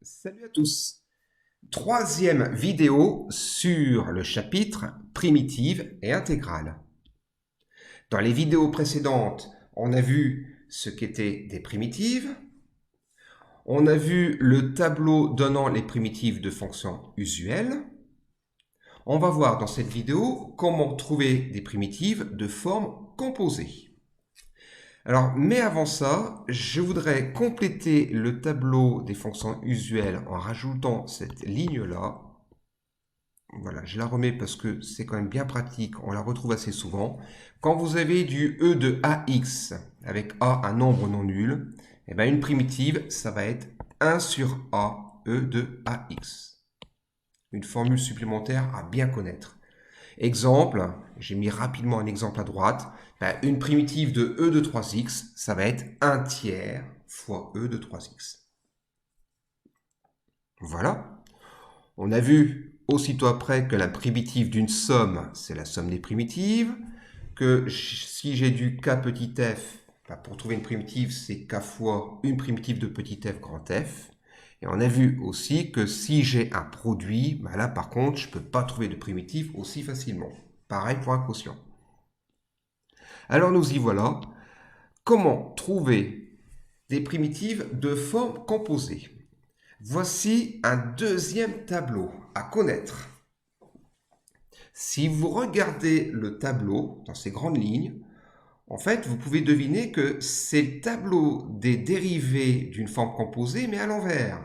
Salut à tous. Troisième vidéo sur le chapitre primitive et intégrale. Dans les vidéos précédentes, on a vu ce qu'étaient des primitives. On a vu le tableau donnant les primitives de fonctions usuelles. On va voir dans cette vidéo comment trouver des primitives de forme composée. Alors, mais avant ça, je voudrais compléter le tableau des fonctions usuelles en rajoutant cette ligne-là. Voilà, je la remets parce que c'est quand même bien pratique, on la retrouve assez souvent. Quand vous avez du e de ax avec a un nombre non nul, eh bien une primitive, ça va être 1 sur a, e de ax. Une formule supplémentaire à bien connaître. Exemple, j'ai mis rapidement un exemple à droite, une primitive de e de 3x, ça va être 1 tiers fois e de 3x. Voilà. On a vu aussitôt après que la primitive d'une somme, c'est la somme des primitives, que si j'ai du k petit f, pour trouver une primitive, c'est k fois une primitive de petit f grand F. Et on a vu aussi que si j'ai un produit, là par contre, je ne peux pas trouver de primitive aussi facilement. Pareil pour un quotient. Alors nous y voilà. Comment trouver des primitives de forme composée? Voici un deuxième tableau à connaître. Si vous regardez le tableau dans ces grandes lignes, en fait, vous pouvez deviner que c'est le tableau des dérivées d'une forme composée, mais à l'envers.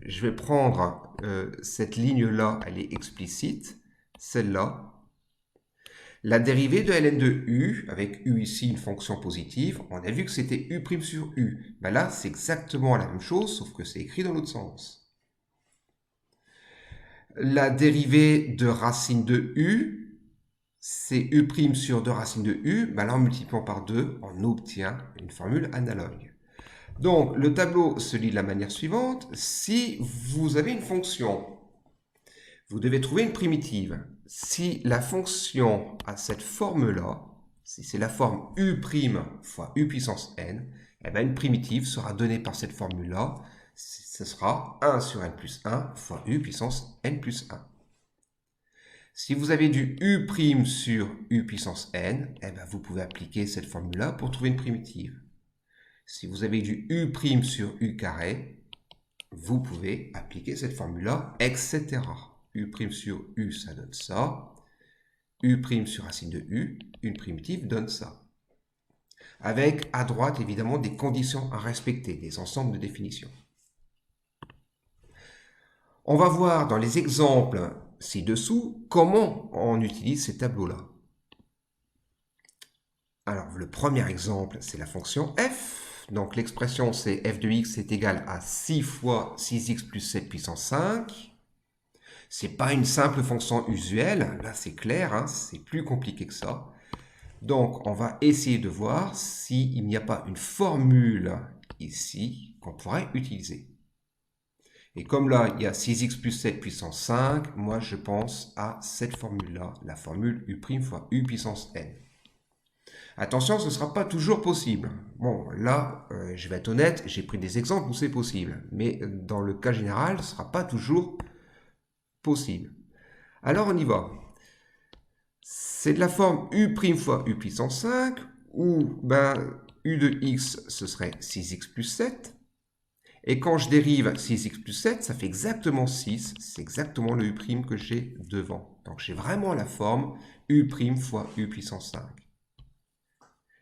Je vais prendre cette ligne-là, elle est explicite, celle-là. La dérivée de ln de u, avec u ici une fonction positive, on a vu que c'était u' sur u. Là, c'est exactement la même chose, sauf que c'est écrit dans l'autre sens. La dérivée de racine de u, c'est u' sur 2 racines de u. Là, en multipliant par 2, on obtient une formule analogue. Donc, le tableau se lit de la manière suivante. Si vous avez une fonction, vous devez trouver une primitive. Si la fonction a cette forme-là, si c'est la forme u' fois u puissance n, une primitive sera donnée par cette formule-là. Ce sera 1 sur n plus 1 fois u puissance n plus 1. Si vous avez du u' sur u puissance n, vous pouvez appliquer cette formule-là pour trouver une primitive. Si vous avez du u' sur u carré, vous pouvez appliquer cette formule-là, etc. u' sur u, ça donne ça. u' sur racine de u, une primitive donne ça. Avec, à droite, évidemment, des conditions à respecter, des ensembles de définitions. On va voir dans les exemples ci-dessous comment on utilise ces tableaux-là. Alors, le premier exemple, c'est la fonction f. Donc, l'expression, c'est f de x est égal à 6 fois 6x plus 7 puissance 5. Ce n'est pas une simple fonction usuelle. Là, c'est clair, c'est plus compliqué que ça. Donc, on va essayer de voir s'il n'y a pas une formule ici qu'on pourrait utiliser. Et comme là, il y a 6x plus 7 puissance 5, moi, je pense à cette formule-là, la formule u' fois u puissance n. Attention, ce ne sera pas toujours possible. Bon, là, je vais être honnête, j'ai pris des exemples où c'est possible. Mais dans le cas général, ce ne sera pas toujours possible. Alors, on y va. C'est de la forme u' fois u puissance 5, où u de x, ce serait 6x plus 7. Et quand je dérive 6x plus 7, ça fait exactement 6. C'est exactement le u' que j'ai devant. Donc, j'ai vraiment la forme u' fois u puissance 5.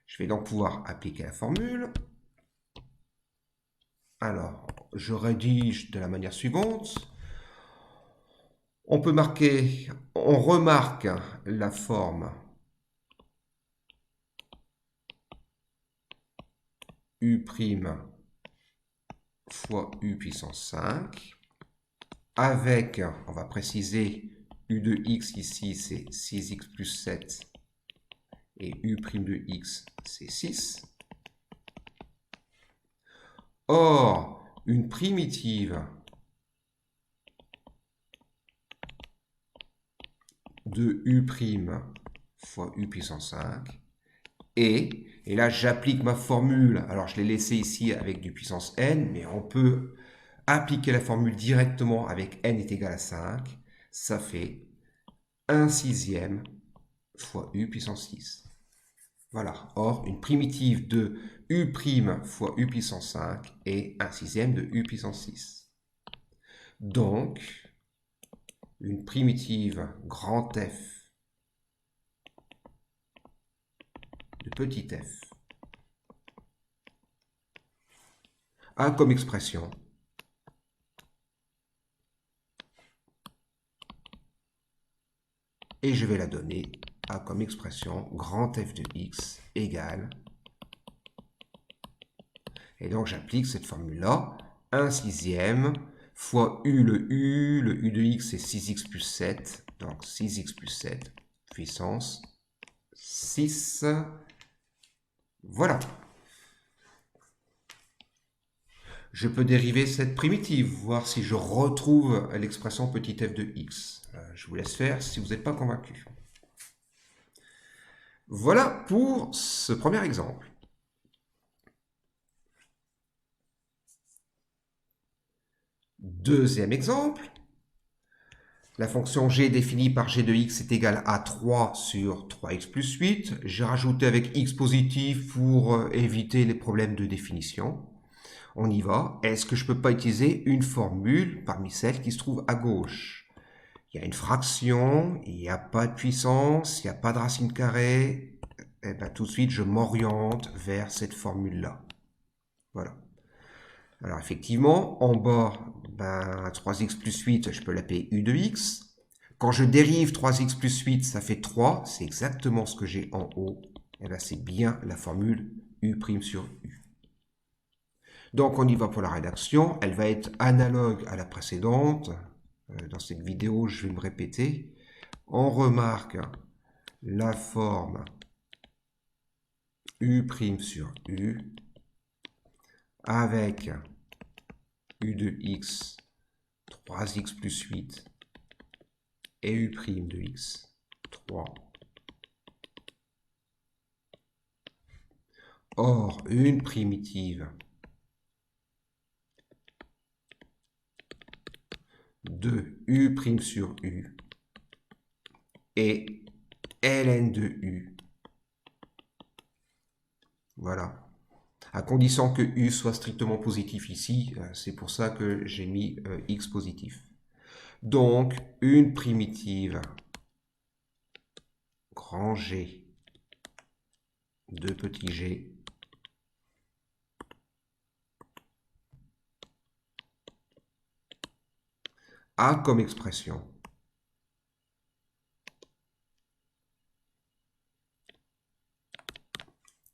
Je vais donc pouvoir appliquer la formule. Alors, je rédige de la manière suivante. On remarque la forme u' fois u puissance 5 avec, on va préciser, u de x ici c'est 6x plus 7 et u' de x c'est 6. Or, une primitive de u' fois u puissance 5 et là j'applique ma formule, alors je l'ai laissé ici avec du puissance n, mais on peut appliquer la formule directement avec n est égal à 5, ça fait 1 sixième fois u puissance 6. Voilà. Or, une primitive de u' fois u puissance 5 est 1 sixième de u puissance 6. Donc, une primitive grand F de petit f a comme expression et je vais la donner a comme expression grand f de x égale, et donc j'applique cette formule-là, 1 sixième fois le u de x c'est 6x plus 7, donc 6x plus 7 puissance 6. Voilà. Je peux dériver cette primitive, voir si je retrouve l'expression petit f de x. Je vous laisse faire si vous n'êtes pas convaincu. Voilà pour ce premier exemple. Deuxième exemple. La fonction g définie par g de x est égale à 3 sur 3x plus 8. J'ai rajouté avec x positif pour éviter les problèmes de définition. On y va. Est-ce que je ne peux pas utiliser une formule parmi celles qui se trouvent à gauche? Il y a une fraction, il n'y a pas de puissance, il n'y a pas de racine carrée. Et bien, tout de suite, je m'oriente vers cette formule-là. Voilà. Alors, effectivement, en bas, 3x plus 8, je peux l'appeler u de x. Quand je dérive 3x plus 8, ça fait 3. C'est exactement ce que j'ai en haut. Et bien, c'est bien la formule u' sur u. Donc, on y va pour la rédaction. Elle va être analogue à la précédente. Dans cette vidéo, je vais me répéter. On remarque la forme u' sur u avec u de x, 3x plus 8 et u' de x, 3. Or, une primitive de u' sur u et ln de u. Voilà. À condition que u soit strictement positif ici, c'est pour ça que j'ai mis x positif. Donc, une primitive grand G de petit g a comme expression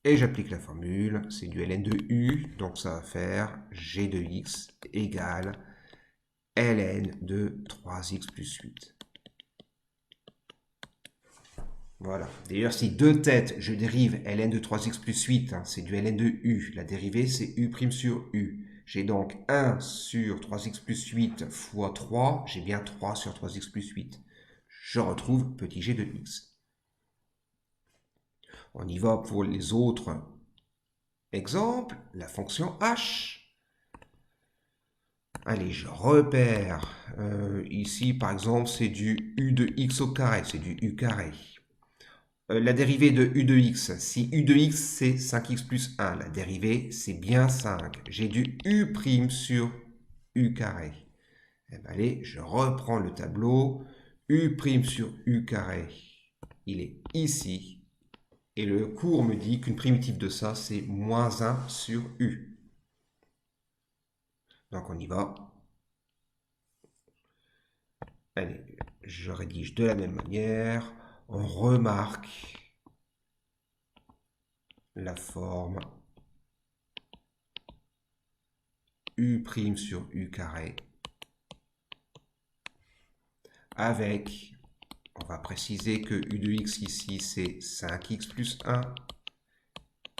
et j'applique la formule, c'est du ln de u, donc ça va faire g de x égale ln de 3x plus 8. Voilà. D'ailleurs, si deux têtes, je dérive ln de 3x plus 8, c'est du ln de u. La dérivée, c'est u' sur u. J'ai donc 1 sur 3x plus 8 fois 3. J'ai bien 3 sur 3x plus 8. Je retrouve petit g de x. On y va pour les autres exemples. La fonction h. Allez, je repère. Ici, par exemple, c'est du u de x au carré. C'est du u carré. La dérivée de u de x, si u de x c'est 5x plus 1, la dérivée c'est bien 5. J'ai du u' sur u carré. Eh bien, allez, je reprends le tableau. U' sur u carré, il est ici. Et le cours me dit qu'une primitive de ça, c'est moins 1 sur u. Donc on y va. Allez, je rédige de la même manière. On remarque la forme u' sur u carré avec, on va préciser que u de x ici c'est 5x plus 1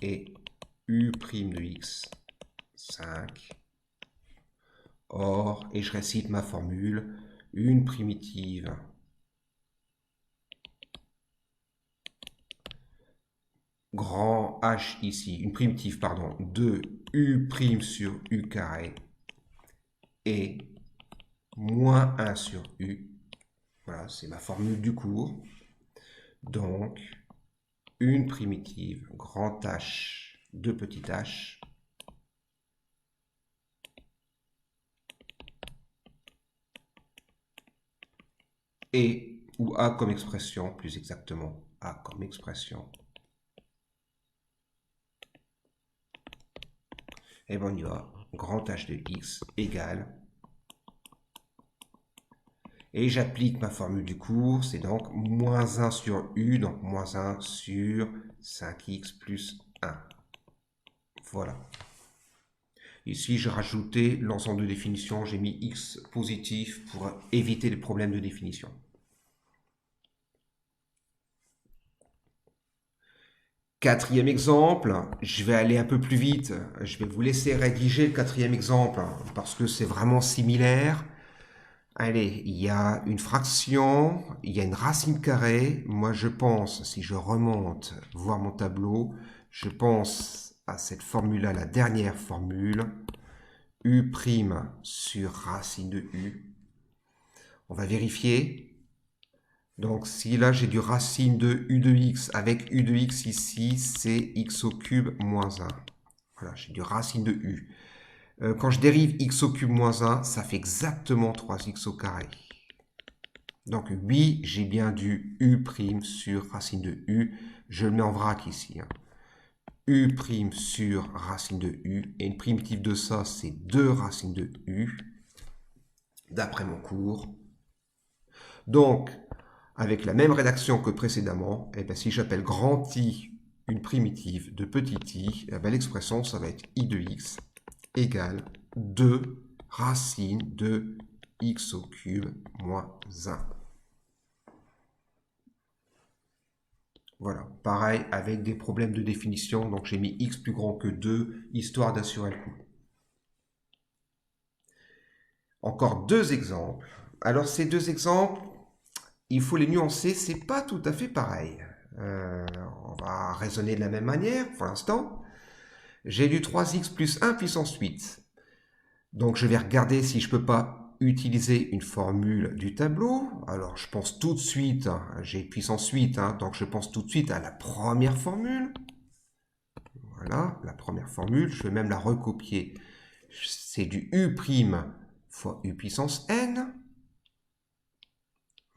et u' de x 5. Or, et je récite ma formule, une primitive grand H ici, une primitive, pardon, de u' sur u carré est moins 1 sur U. Voilà, c'est ma formule du cours. Donc, une primitive grand H de petit h et, ou A comme expression, plus exactement, A comme expression. Et bien on y va, grand H de X égale, et j'applique ma formule du cours, c'est donc moins 1 sur U, donc moins 1 sur 5x plus 1. Voilà. Ici, j'ai rajouté l'ensemble de définitions, j'ai mis X positif pour éviter les problèmes de définition. Quatrième exemple, je vais aller un peu plus vite. Je vais vous laisser rédiger le quatrième exemple parce que c'est vraiment similaire. Allez, il y a une fraction, il y a une racine carrée. Moi, je pense, si je remonte voir mon tableau, je pense à cette formule-là, la dernière formule, U' sur racine de U. On va vérifier. Donc, si là, j'ai du racine de U de x avec U de x ici, c'est x au cube moins 1. Voilà, j'ai du racine de U. Quand je dérive x au cube moins 1, ça fait exactement 3x au carré. Donc, oui, j'ai bien du U' sur racine de U. Je le mets en vrac ici. U' sur racine de U. Et une primitive de ça, c'est 2 racines de U, d'après mon cours. Donc, avec la même rédaction que précédemment, eh bien, si j'appelle grand I une primitive de petit i, eh bien, l'expression, ça va être I de x égale 2 racine de x au cube moins 1. Voilà, pareil avec des problèmes de définition, donc j'ai mis x plus grand que 2, histoire d'assurer le coup. Encore deux exemples. Alors ces deux exemples, il faut les nuancer, c'est pas tout à fait pareil. On va raisonner de la même manière pour l'instant. J'ai du 3x plus 1 puissance 8. Donc je vais regarder si je ne peux pas utiliser une formule du tableau. Alors je pense tout de suite, j'ai puissance 8, donc je pense tout de suite à la première formule. Voilà, la première formule, je vais même la recopier. C'est du U' fois U puissance n.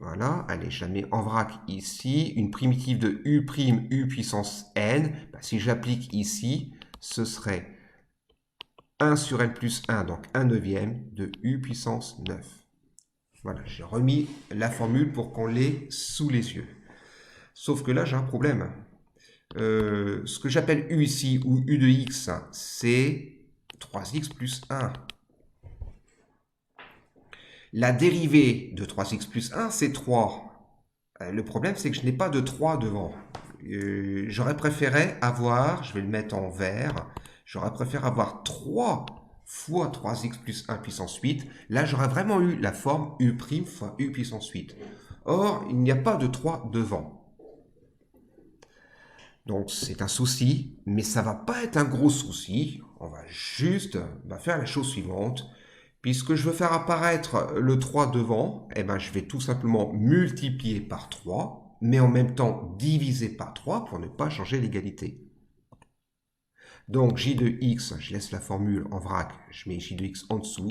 Voilà, allez, je la mets en vrac ici. Une primitive de U' U puissance n. Si j'applique ici, ce serait 1 sur n plus 1, donc 1 neuvième de U puissance 9. Voilà, j'ai remis la formule pour qu'on l'ait sous les yeux. Sauf que là, j'ai un problème. Ce que j'appelle U ici, ou U de x, c'est 3x plus 1. La dérivée de 3x plus 1, c'est 3. Le problème, c'est que je n'ai pas de 3 devant. J'aurais préféré avoir, je vais le mettre en vert, j'aurais préféré avoir 3 fois 3x plus 1 puissance 8. Là, j'aurais vraiment eu la forme U' fois U puissance 8. Or, il n'y a pas de 3 devant. Donc, c'est un souci, mais ça ne va pas être un gros souci. On va juste faire la chose suivante. Puisque je veux faire apparaître le 3 devant, eh ben, je vais tout simplement multiplier par 3, mais en même temps diviser par 3 pour ne pas changer l'égalité. Donc j de x, je laisse la formule en vrac, je mets j de x en dessous.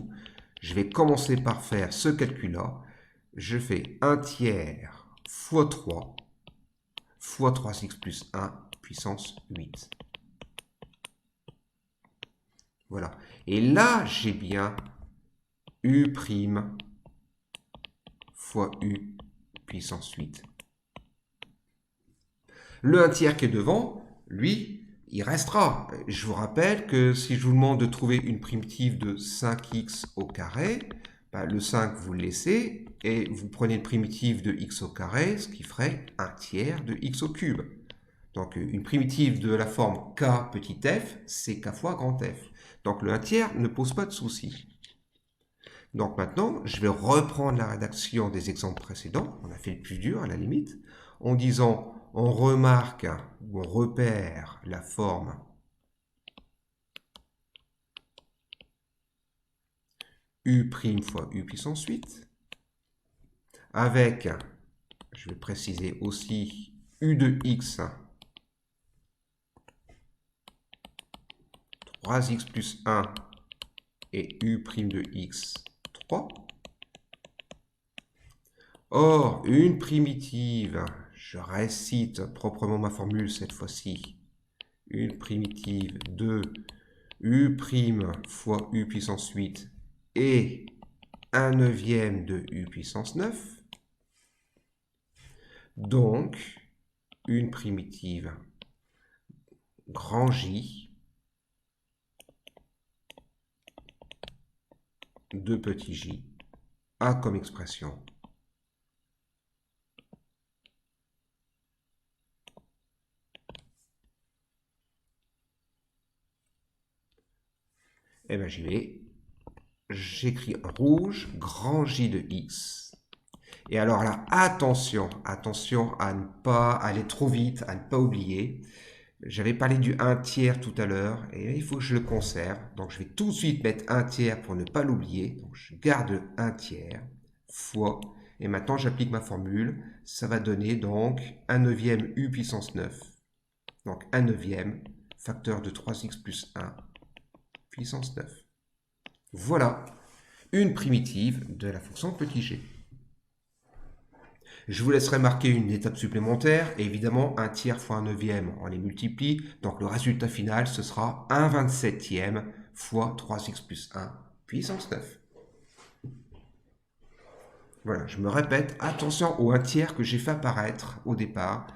Je vais commencer par faire ce calcul-là. Je fais 1 tiers fois 3 fois 3x plus 1 puissance 8. Voilà. Et là, j'ai bien U' fois U puissance 8. Le 1 tiers qui est devant, lui, il restera. Je vous rappelle que si je vous demande de trouver une primitive de 5x au carré, le 5, vous le laissez, et vous prenez une primitive de x au carré, ce qui ferait 1 tiers de x au cube. Donc une primitive de la forme k petit f, c'est k fois grand F. Donc le 1 tiers ne pose pas de souci. Donc maintenant, je vais reprendre la rédaction des exemples précédents, on a fait le plus dur à la limite, en disant on remarque ou on repère la forme u' fois u puissance 8, avec, je vais préciser aussi, u de x, 3x plus 1, et u' de x, 3. Or, une primitive, je récite proprement ma formule cette fois-ci, une primitive de u' fois u puissance 8 et 1/9 de u puissance 9. Donc, une primitive grand J de petit j a comme expression eh bien j'y vais. J'écris en rouge grand J de x. Et alors là, attention à ne pas aller trop vite, à ne pas oublier. J'avais parlé du 1/3 tout à l'heure et il faut que je le conserve. Donc je vais tout de suite mettre 1/3 pour ne pas l'oublier. Donc je garde 1/3 fois. Et maintenant j'applique ma formule. Ça va donner donc 1/9 u puissance 9. Donc 1/9 facteur de 3x plus 1 puissance 9. Voilà une primitive de la fonction petit g. Je vous laisserai marquer une étape supplémentaire, et évidemment 1/3 fois 1/9, on les multiplie, donc le résultat final ce sera 1/27 fois 3x plus 1 puissance 9. Voilà, je me répète, attention au 1/3 que j'ai fait apparaître au départ,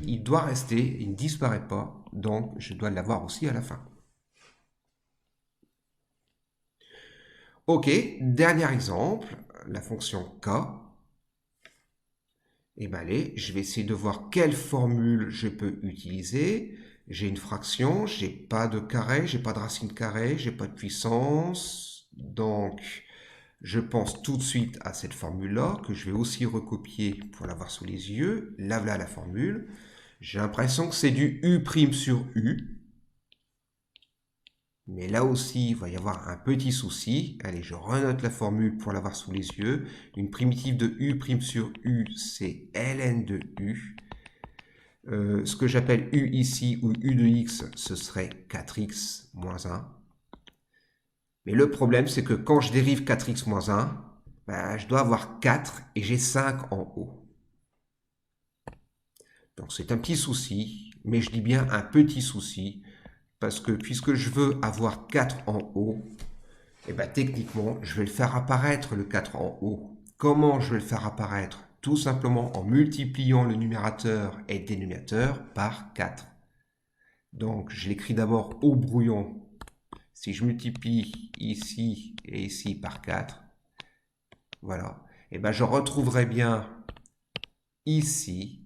il doit rester, il ne disparaît pas, donc je dois l'avoir aussi à la fin. Ok, dernier exemple, la fonction k. Et bien allez, je vais essayer de voir quelle formule je peux utiliser. J'ai une fraction, j'ai pas de carré, j'ai pas de racine carrée, j'ai pas de puissance. Donc, je pense tout de suite à cette formule-là, que je vais aussi recopier pour l'avoir sous les yeux. Là, voilà la formule. J'ai l'impression que c'est du u' sur u. Mais là aussi, il va y avoir un petit souci. Allez, je renote la formule pour l'avoir sous les yeux. Une primitive de u' sur u, c'est ln de u. Ce que j'appelle u ici, ou u de x, ce serait 4x moins 1. Mais le problème, c'est que quand je dérive 4x moins 1, je dois avoir 4 et j'ai 5 en haut. Donc c'est un petit souci, mais je dis bien un petit souci, parce que puisque je veux avoir 4 en haut, et techniquement, je vais le faire apparaître le 4 en haut. Comment je vais le faire apparaître? Tout simplement en multipliant le numérateur et le dénominateur par 4. Donc, je l'écris d'abord au brouillon. Si je multiplie ici et ici par 4, voilà, je retrouverai bien ici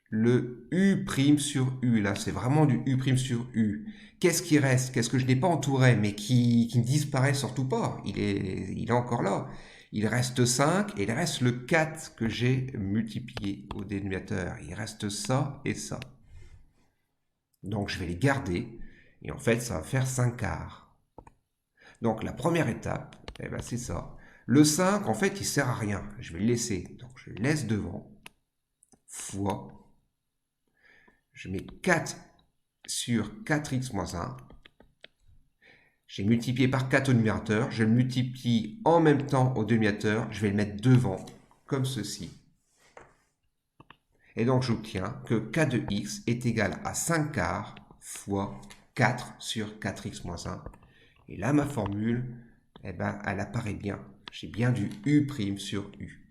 le u' sur u. Là, c'est vraiment du u' sur u. Qu'est-ce qui reste? Qu'est-ce que je n'ai pas entouré, mais qui ne disparaît surtout pas? Il est encore là. Il reste 5 et il reste le 4 que j'ai multiplié au dénominateur. Il reste ça et ça. Donc, je vais les garder. Et en fait, ça va faire 5 quarts. Donc, la première étape, c'est ça. Le 5, en fait, il ne sert à rien. Je vais le laisser. Donc, je le laisse devant. Fois. Je mets 4 sur 4x moins 1. J'ai multiplié par 4 au numérateur. Je le multiplie en même temps au dénominateur. Je vais le mettre devant, comme ceci. Et donc, j'obtiens que k de x est égal à 5 quarts fois 4 sur 4x moins 1. Et là, ma formule, elle apparaît bien. J'ai bien du u' sur u.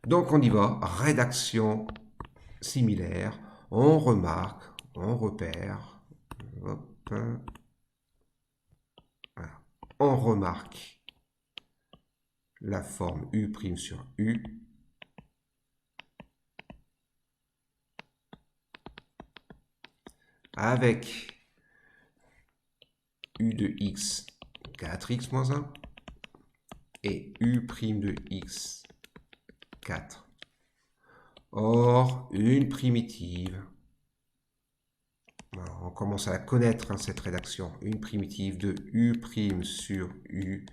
Donc, on y va. Rédaction similaire. On remarque, on repère. Hop. Voilà. On remarque la forme u' sur u. Avec u de x 4x moins 1 et u' de x 4. Or, une primitive Alors, on commence à la connaître, hein, cette rédaction. Une primitive de U' sur U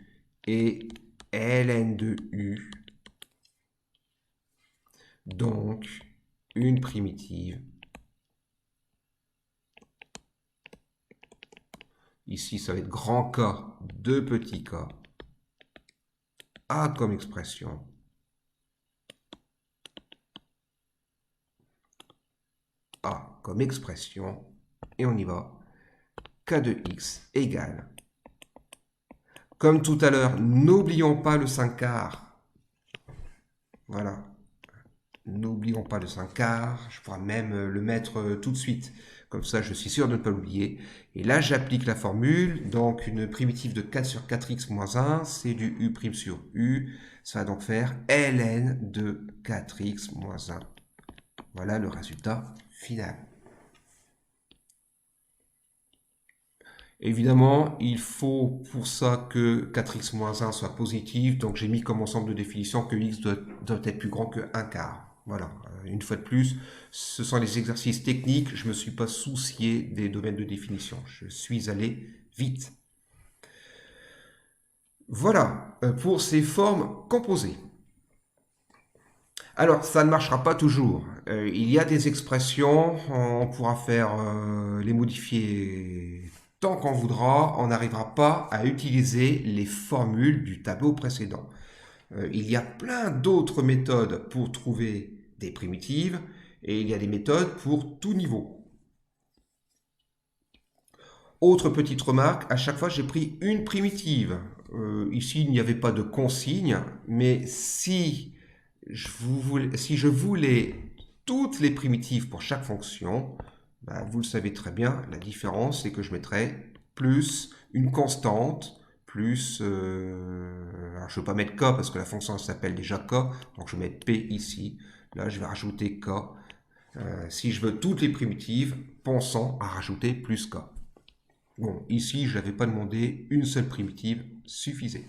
et ln de U. Donc, une primitive. Ici, ça va être grand K, de petit k. A comme expression. A comme expression. Et on y va. K de x égale. Comme tout à l'heure, n'oublions pas le 5 quarts. Voilà. N'oublions pas le 5 quarts. Je pourrais même le mettre tout de suite. Comme ça, je suis sûr de ne pas l'oublier. Et là, j'applique la formule. Donc, une primitive de 4 sur 4x moins 1, c'est du U' sur U. Ça va donc faire ln de 4x moins 1. Voilà le résultat final. Évidemment, il faut pour ça que 4x moins 1 soit positif. Donc, j'ai mis comme ensemble de définition que x doit être plus grand que 1 quart. Voilà, une fois de plus, ce sont les exercices techniques. Je ne me suis pas soucié des domaines de définition. Je suis allé vite. Voilà pour ces formes composées. Alors, ça ne marchera pas toujours. Il y a des expressions, on pourra faire les modifier tant qu'on voudra, on n'arrivera pas à utiliser les formules du tableau précédent. Il y a plein d'autres méthodes pour trouver des primitives, et il y a des méthodes pour tout niveau. Autre petite remarque, à chaque fois j'ai pris une primitive. Ici il n'y avait pas de consigne, mais si je voulais toutes les primitives pour chaque fonction, ben, vous le savez très bien, la différence c'est que je mettrais plus une constante, plus... alors je ne vais pas mettre k parce que la fonction s'appelle déjà k, donc je vais mettre p ici. Là je vais rajouter k. Si je veux toutes les primitives, pensons à rajouter plus k. Bon, ici, je n'avais pas demandé, une seule primitive suffisait.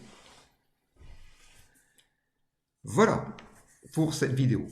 Voilà pour cette vidéo.